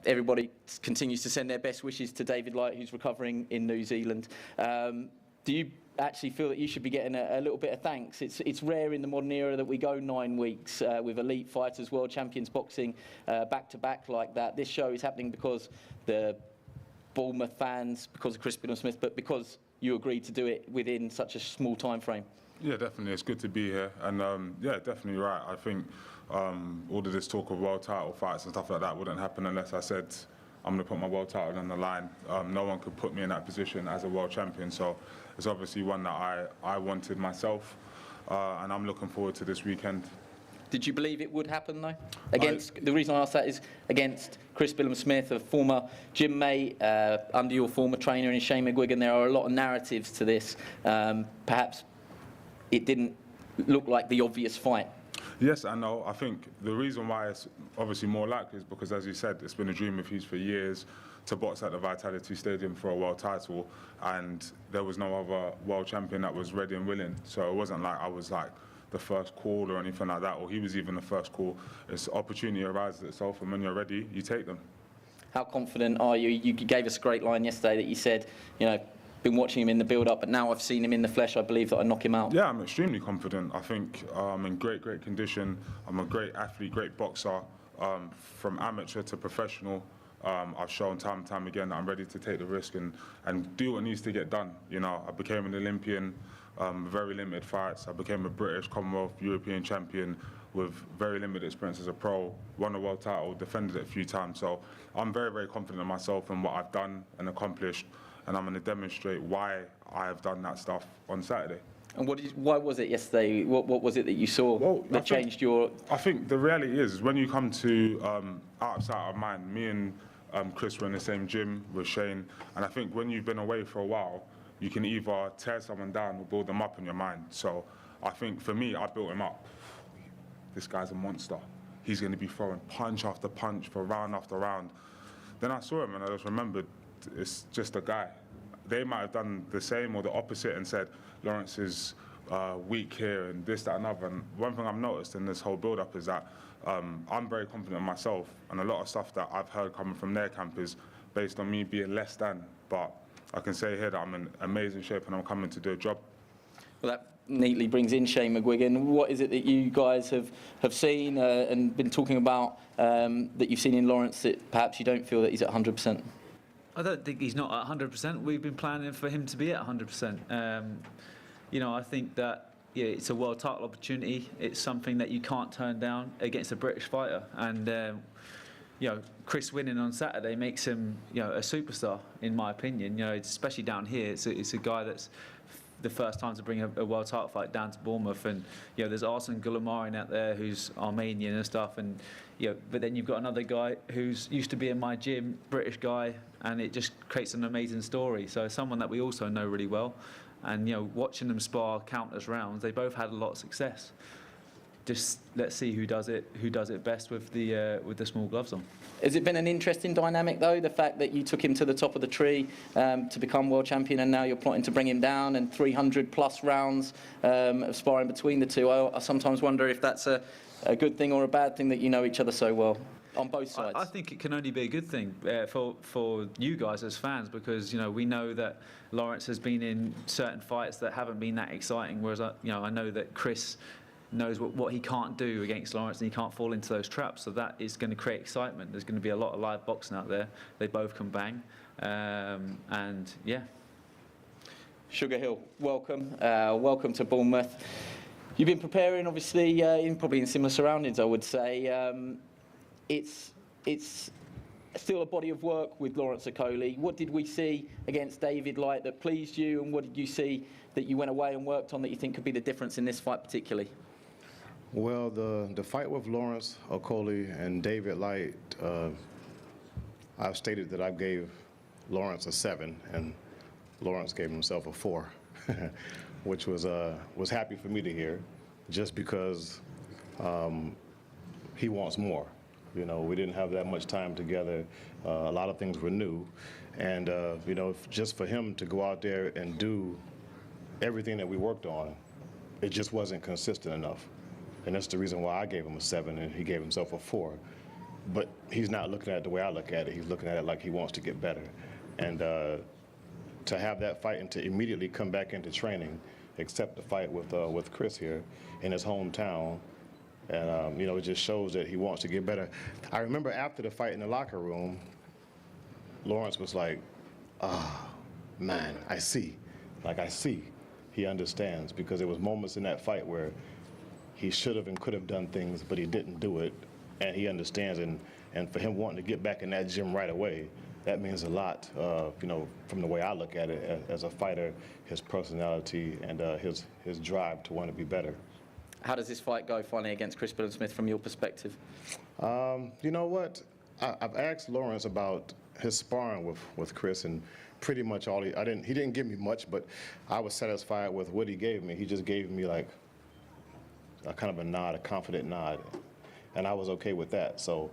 everybody continues to send their best wishes to David Light, who's recovering in New Zealand. Do you actually feel that you should be getting a little bit of thanks? It's rare in the modern era that we go 9 weeks with elite fighters, world champions boxing back to back like that. This show is happening because the Bournemouth fans, because of Chris Billam-Smith, but because you agreed to do it within such a small time frame. Yeah, definitely. It's good to be here. And yeah, definitely right. I think all of this talk of world title fights and stuff like that wouldn't happen unless I said I'm going to put my world title on the line. No one could put me in that position as a world champion. So it's obviously one that I wanted myself. And I'm looking forward to this weekend. Did you believe it would happen, though? The reason I ask that is against Chris Billam-Smith, a former gym mate, under your former trainer in Shane McGuigan. There are a lot of narratives to this. Perhaps it didn't look like the obvious fight. Yes, I know. I think the reason why it's obviously more likely is because, as you said, it's been a dream of his for years to box at the Vitality Stadium for a world title, and there was no other world champion that was ready and willing. So it wasn't like I was like the first call or anything like that, or he was even the first call. It's opportunity arises itself, and when you're ready, you take them. How confident are you? You gave us a great line yesterday that you said, been watching him in the build-up, but now I've seen him in the flesh, I believe that I knock him out. Yeah, I'm extremely confident. I think I'm in great condition. I'm a great athlete, great boxer, from amateur to professional. I've shown time and time again that I'm ready to take the risk and do what needs to get done. You know, I became an Olympian, very limited fights. I became a British, Commonwealth, European champion with very limited experience as a pro, won a world title, defended it a few times. So I'm very, very confident in myself and what I've done and accomplished, and I'm going to demonstrate why I have done that stuff on Saturday. And why was it yesterday? What was it that you saw that changed your... I think the reality is when you come to out of sight, out of mind, me and Chris were in the same gym with Shane, and I think when you've been away for a while, you can either tear someone down or build them up in your mind. So I think for me, I built him up. This guy's a monster. He's going to be throwing punch after punch for round after round. Then I saw him and I just remembered it's just a guy. They might have done the same or the opposite and said, Lawrence is weak here and this, that, and other. And one thing I've noticed in this whole build-up is that I'm very confident in myself, and a lot of stuff that I've heard coming from their camp is based on me being less than. But I can say here that I'm in amazing shape and I'm coming to do a job. Well, that neatly brings in Shane McGuigan. What is it that you guys have seen and been talking about that you've seen in Lawrence that perhaps you don't feel that he's at 100%? I don't think he's not at 100%. We've been planning for him to be at 100%. You know, I think that it's a world title opportunity. It's something that you can't turn down against a British fighter. And you know, Chris winning on Saturday makes him, you know, a superstar, in my opinion. You know, especially down here, it's a guy that's the first time to bring a world title fight down to Bournemouth, and you know, there's Arsene Gulamarin out there who's Armenian and stuff, and you know, but then you've got another guy who's used to be in my gym, British guy, and it just creates an amazing story. So someone that we also know really well, and you know, watching them spar countless rounds, they both had a lot of success. Just let's see who does it best with the small gloves on. Has it been an interesting dynamic though, the fact that you took him to the top of the tree to become world champion, and now you're plotting to bring him down, and 300 plus rounds of sparring between the two? I sometimes wonder if that's a good thing or a bad thing that you know each other so well on both sides. I think it can only be a good thing for you guys as fans, because you know, we know that Lawrence has been in certain fights that haven't been that exciting, whereas I know that Chris knows what he can't do against Lawrence, and he can't fall into those traps. So that is going to create excitement. There's going to be a lot of live boxing out there. They both can bang, and yeah. Sugar Hill, welcome. Welcome to Bournemouth. You've been preparing, obviously, probably in similar surroundings, I would say. It's still a body of work with Lawrence Okolie. What did we see against David Light that pleased you, and what did you see that you went away and worked on that you think could be the difference in this fight particularly? Well, the fight with Lawrence Okolie and David Light, I've stated that I gave Lawrence a 7, and Lawrence gave himself a 4, which was happy for me to hear, just because he wants more. You know, we didn't have that much time together. A lot of things were new, and you know, just for him to go out there and do everything that we worked on, it just wasn't consistent enough. And that's the reason why I gave him a 7 and he gave himself a 4. But he's not looking at it the way I look at it. He's looking at it like he wants to get better. And to have that fight and to immediately come back into training, accept the fight with Chris here in his hometown, and you know, it just shows that he wants to get better. I remember after the fight in the locker room, Lawrence was like, man, I see. Like, I see. He understands, because there was moments in that fight where he should have and could have done things, but he didn't do it, and he understands. And for him wanting to get back in that gym right away, that means a lot, you know, from the way I look at it as a fighter, his personality and his drive to want to be better. How does this fight go finally against Chris Billam-Smith from your perspective? You know what? I've asked Lawrence about his sparring with Chris, and pretty much all he didn't give me much, but I was satisfied with what he gave me. He just gave me like a kind of a nod, a confident nod, and I was okay with that. So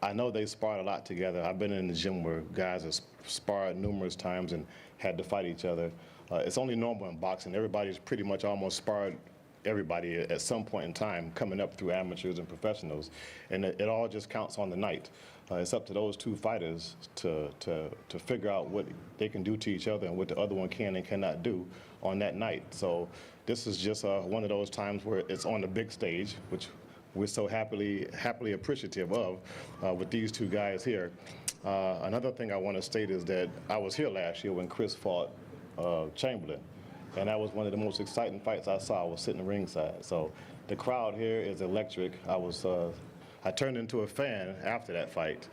I know they sparred a lot together. I've been in the gym where guys have sparred numerous times and had to fight each other. It's only normal in boxing. Everybody's pretty much almost sparred everybody at some point in time, coming up through amateurs and professionals, and it all just counts on the night. It's up to those two fighters to figure out what they can do to each other and what the other one can and cannot do on that night. So this is just one of those times where it's on the big stage, which we're so happily appreciative of with these two guys here. Another thing I want to state is that I was here last year when Chris fought Chamberlain, and that was one of the most exciting fights I saw. I was sitting ringside. So the crowd here is electric. I turned into a fan after that fight,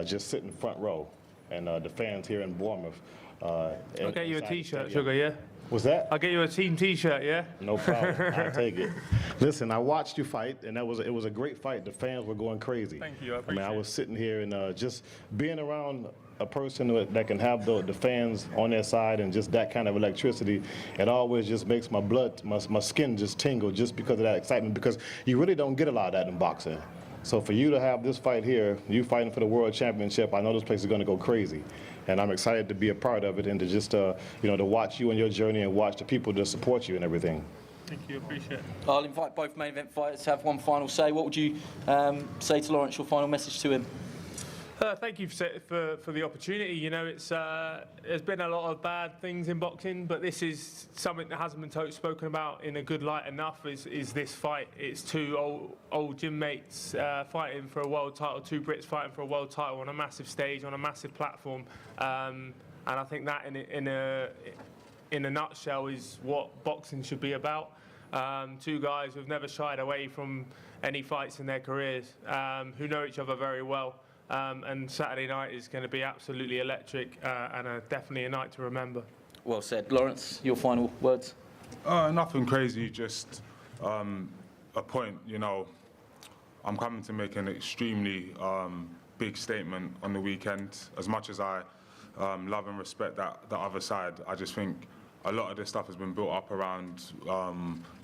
just sitting front row, and the fans here in Bournemouth. I'll get you a inside the T-shirt, stadium. Sugar, yeah? What's that? I'll get you a team T-shirt, yeah? No problem. I'll take it. Listen, I watched you fight, and it was a great fight. The fans were going crazy. Thank you, I I appreciate was sitting here and just being around a person that can have the fans on their side and just that kind of electricity, it always just makes my blood, my skin just tingle just because of that excitement, because you really don't get a lot of that in boxing. So for you to have this fight here, you fighting for the world championship, I know this place is going to go crazy. And I'm excited to be a part of it and to just, to watch you and your journey and watch the people to support you and everything. Thank you, appreciate it. I'll invite both main event fighters to have one final say. What would you say to Lawrence, your final message to him? Thank you for the opportunity. You know, there's been a lot of bad things in boxing, but this is something that hasn't been spoken about in a good light enough. Is this fight? It's two old gym mates fighting for a world title, two Brits fighting for a world title on a massive stage, on a massive platform, and I think that in a nutshell is what boxing should be about. Two guys who've never shied away from any fights in their careers, who know each other very well. And Saturday night is going to be absolutely electric and definitely a night to remember. Well said. Lawrence, your final words? Nothing crazy, just a point, I'm coming to make an extremely big statement on the weekend. As much as I love and respect the other side, I just think a lot of this stuff has been built up around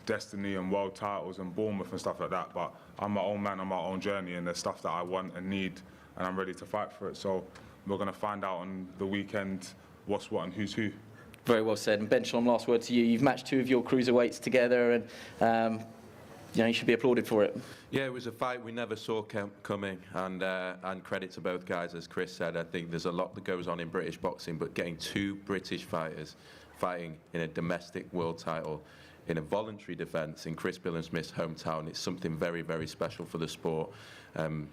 destiny and world titles and Bournemouth and stuff like that, but I'm my own man on my own journey, and there's stuff that I want and need, and I'm ready to fight for it. So we're going to find out on the weekend what's what and who's who. Very well said. And Ben Shalom, last word to you. You've matched two of your cruiserweights together, and you should be applauded for it. Yeah, it was a fight we never saw coming, and credit to both guys. As Chris said, I think there's a lot that goes on in British boxing, but getting two British fighters fighting in a domestic world title in a voluntary defence in Chris Billam-Smith's hometown, it's something very, very special for the sport.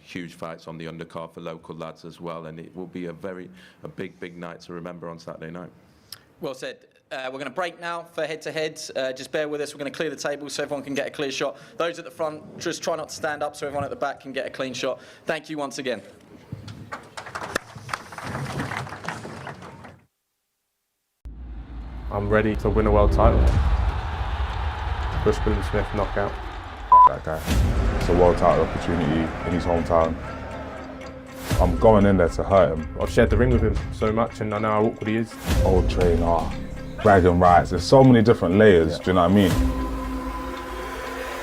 Huge fights on the undercard for local lads as well, and it will be a big night to remember on Saturday night. Well said. We're going to break now for head-to-head. Just bear with us. We're going to clear the table so everyone can get a clear shot. Those at the front, just try not to stand up so everyone at the back can get a clean shot. Thank you once again. I'm ready to win a world title. Chris Billam-Smith knockout. That guy. It's a world title opportunity in his hometown. I'm going in there to hurt him. I've shared the ring with him so much, and I know how awkward he is. Old trainer, bragging rights. There's so many different layers, do you know what I mean?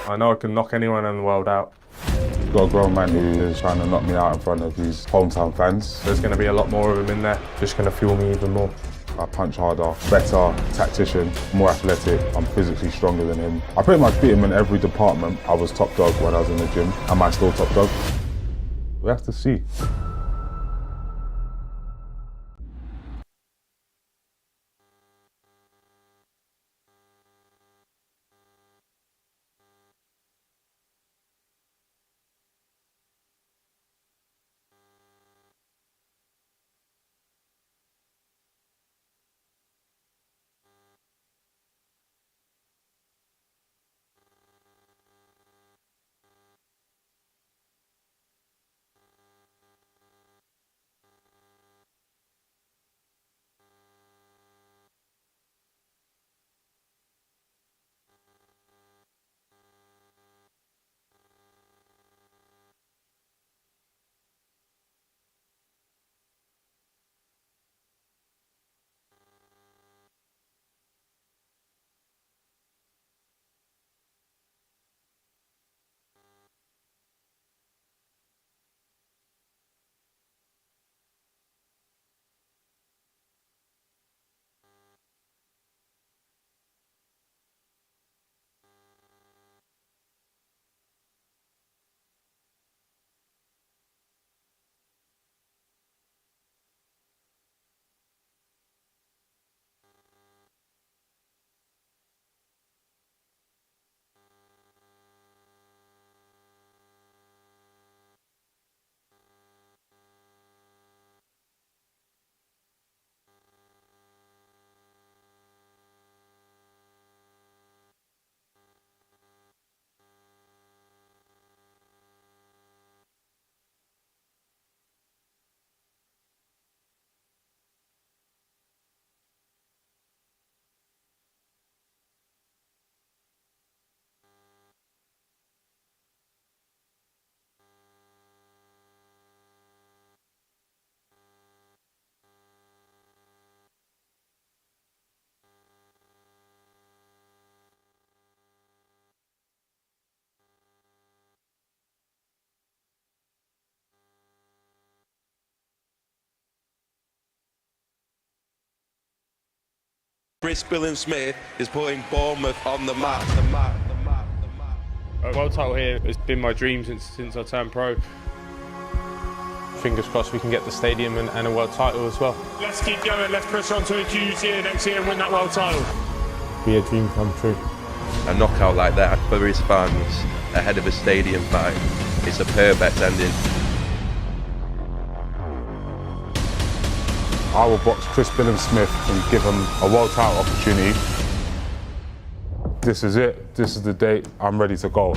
I know I can knock anyone in the world out. You've got a grown man who is trying to knock me out in front of his hometown fans. There's going to be a lot more of them in there, just going to fuel me even more. I punch harder, better, tactician, more athletic. I'm physically stronger than him. I pretty much beat him in every department. I was top dog when I was in the gym. Am I still top dog? We have to see. Chris Billam-Smith is putting Bournemouth on the map. A world title here has been my dream since I turned pro. Fingers crossed we can get the stadium and a world title as well. Let's keep going, let's push on to a huge year next year and win that world title. Be a dream come true. A knockout like that for his fans ahead of a stadium fight, it's a perfect ending. I will box Chris Billam-Smith and give him a world title opportunity. This is it. This is the date. I'm ready to go.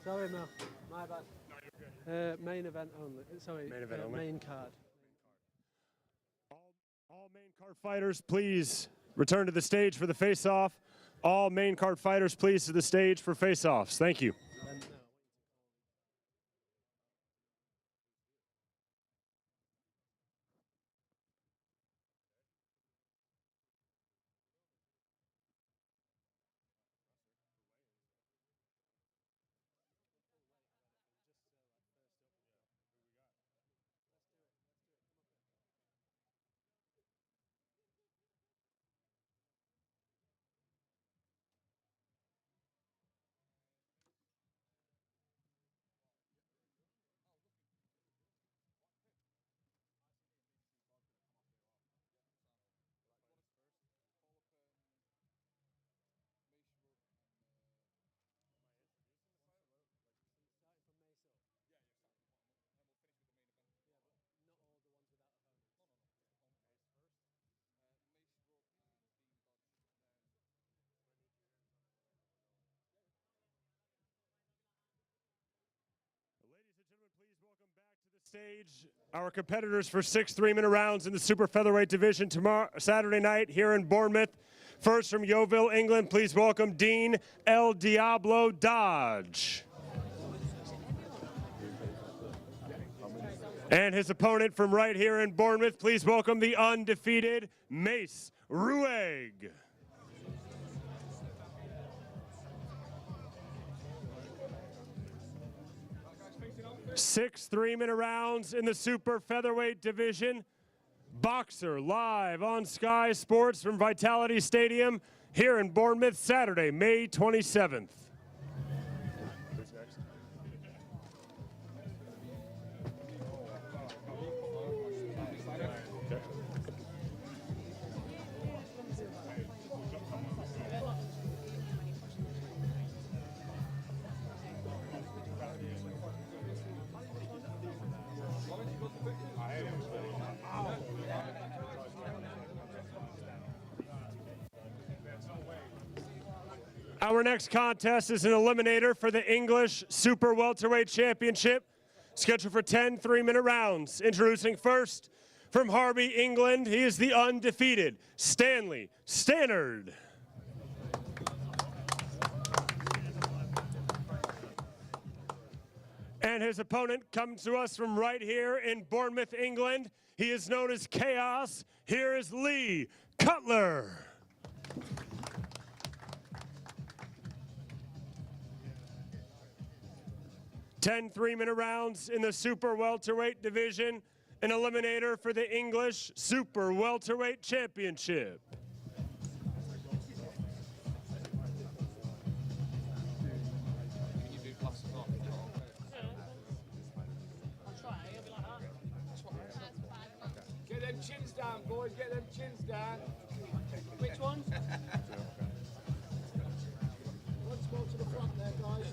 Sorry, Mel. My bad. Main event only. Sorry, Main event only. main card. All main card fighters, please return to the stage for the face-off. All main card fighters, please to the stage for face-offs. Thank you. Stage our competitors for 6 3-minute rounds in the super featherweight division tomorrow, Saturday night here in Bournemouth. First from Yeovil, England, please welcome Dean El Diablo Dodge. And his opponent from right here in Bournemouth, please welcome the undefeated Mace Rueg. 6 3-minute rounds in the super featherweight division. Boxer live on Sky Sports from Vitality Stadium here in Bournemouth, Saturday, May 27th. Our next contest is an eliminator for the English Super Welterweight Championship, scheduled for 10 3-minute rounds. Introducing first, from Harby, England, he is the undefeated Stanley Stannard. And his opponent comes to us from right here in Bournemouth, England. He is known as Chaos. Here is Lee Cutler. Ten 3-minute rounds in the super welterweight division, an eliminator for the English Super Welterweight Championship. Get them them chins down, boys. Get them chins down. Which ones? Once more to the front there, guys.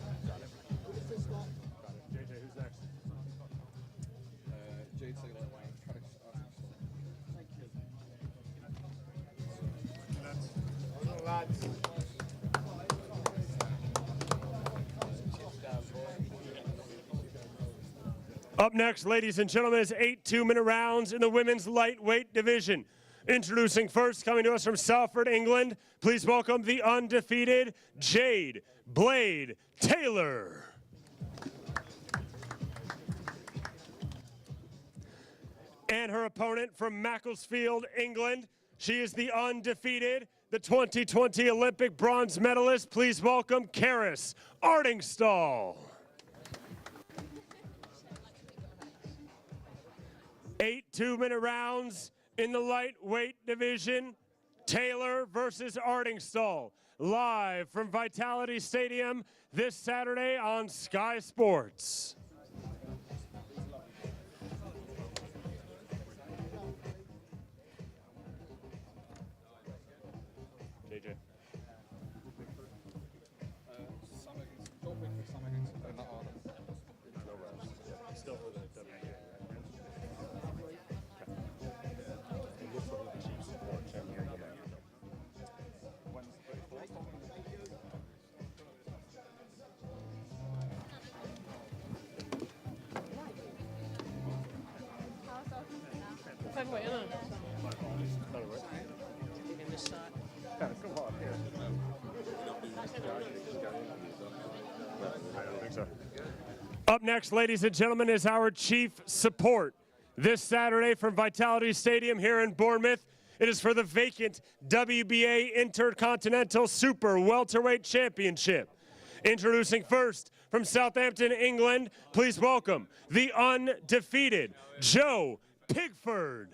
With the fist up. JJ, who's next? Jade Taylor, Thank you. Well done, lads. Up next, ladies and gentlemen, is 8 2-minute rounds in the women's lightweight division. Introducing first, coming to us from Salford, England, please welcome the undefeated Jade Blade Taylor. And her opponent from Macclesfield, England, she is the undefeated, the 2020 Olympic bronze medalist. Please welcome Karis Ardingstall. 8 2-minute rounds in the lightweight division. Taylor versus Ardingstall, live from Vitality Stadium this Saturday on Sky Sports. JJ. Still for the WBA. Featherweight, isn't it? Taking this side. Come on, here. I don't think so. Up next, ladies and gentlemen, is our chief support. This Saturday from Vitality Stadium here in Bournemouth, it is for the vacant WBA Intercontinental Super Welterweight Championship. Introducing first from Southampton, England, please welcome the undefeated Joe Pigford.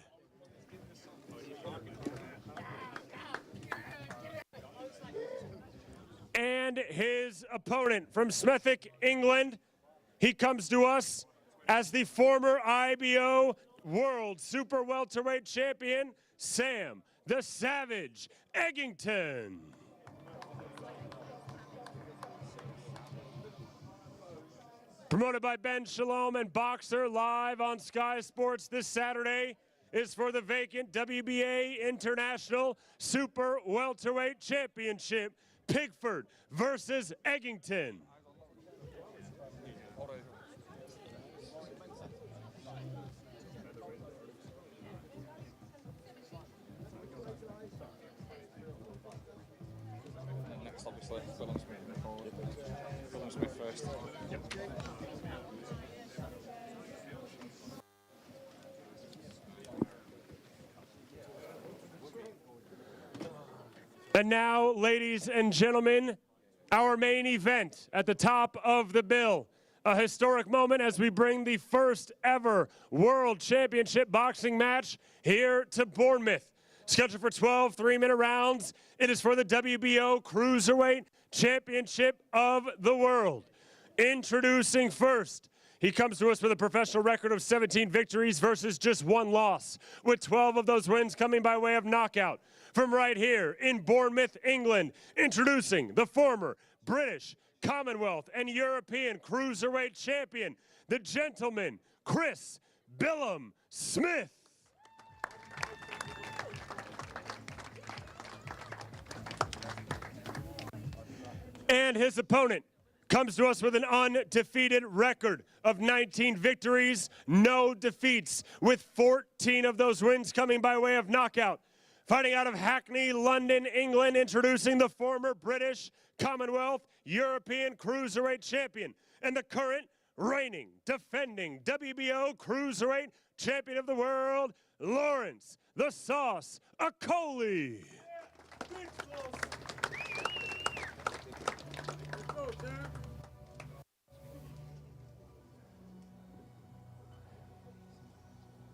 And his opponent from Smethwick, England, he comes to us as the former IBO World Super Welterweight Champion, Sam the Savage Eggington. Promoted by Ben Shalom and Boxer, live on Sky Sports this Saturday is for the vacant WBA International Super Welterweight Championship, Pigford versus Eggington. Next, obviously, Billam-Smith. Billam-Smith first. Yep. And now, ladies and gentlemen, our main event at the top of the bill. A historic moment as we bring the first ever World Championship boxing match here to Bournemouth. Scheduled for 12 3-minute rounds, it is for the WBO Cruiserweight Championship of the World. Introducing first, he comes to us with a professional record of 17 victories versus just 1 loss, with 12 of those wins coming by way of knockout. From right here in Bournemouth, England, introducing the former British, Commonwealth, and European Cruiserweight Champion, the gentleman, Chris Billam-Smith. And his opponent comes to us with an undefeated record of 19 victories, no defeats, with 14 of those wins coming by way of knockout. Fighting out of Hackney, London, England, introducing the former British, Commonwealth, European Cruiserweight Champion, and the current reigning, defending WBO Cruiserweight Champion of the World, Lawrence "The Sauce" Okolie.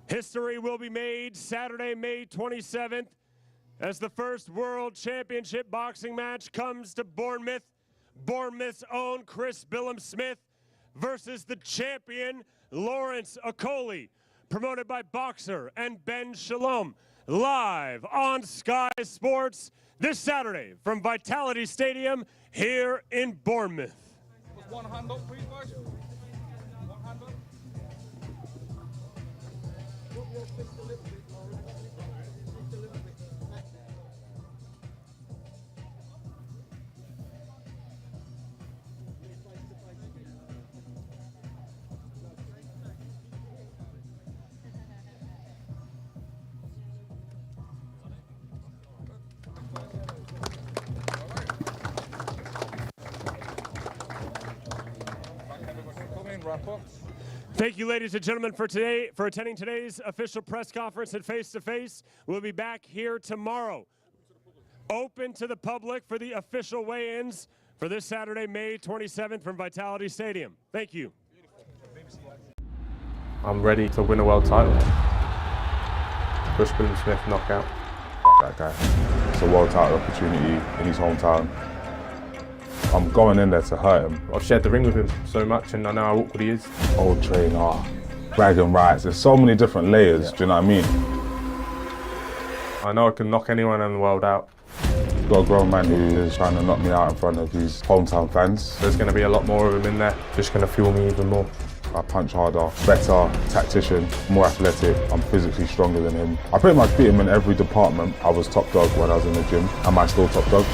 History will be made Saturday, May 27th, as the first World Championship boxing match comes to Bournemouth. Bournemouth's own Chris Billam-Smith versus the champion, Lawrence Okolie. promoted by Boxer and Ben Shalom, live on Sky Sports this Saturday from Vitality Stadium here in Bournemouth. One hand up, please, guys. One hand up. Thank you, ladies and gentlemen, for attending today's official press conference at Face to Face. We'll be back here tomorrow. Open to the public for the official weigh-ins for this Saturday, May 27th from Vitality Stadium. Thank you. I'm ready to win a world title. Chris Billam-Smith knockout. That guy. It's a world title opportunity in his hometown. I'm going in there to hurt him. I've shared the ring with him so much and I know how awkward he is. Old trainer, bragging rights. There's so many different layers, do you know what I mean? I know I can knock anyone in the world out. Got a grown man who is trying to knock me out in front of his hometown fans. There's going to be a lot more of him in there, just going to fuel me even more. I punch harder, better, tactician, more athletic. I'm physically stronger than him. I pretty much beat him in every department. I was top dog when I was in the gym. Am I still top dog?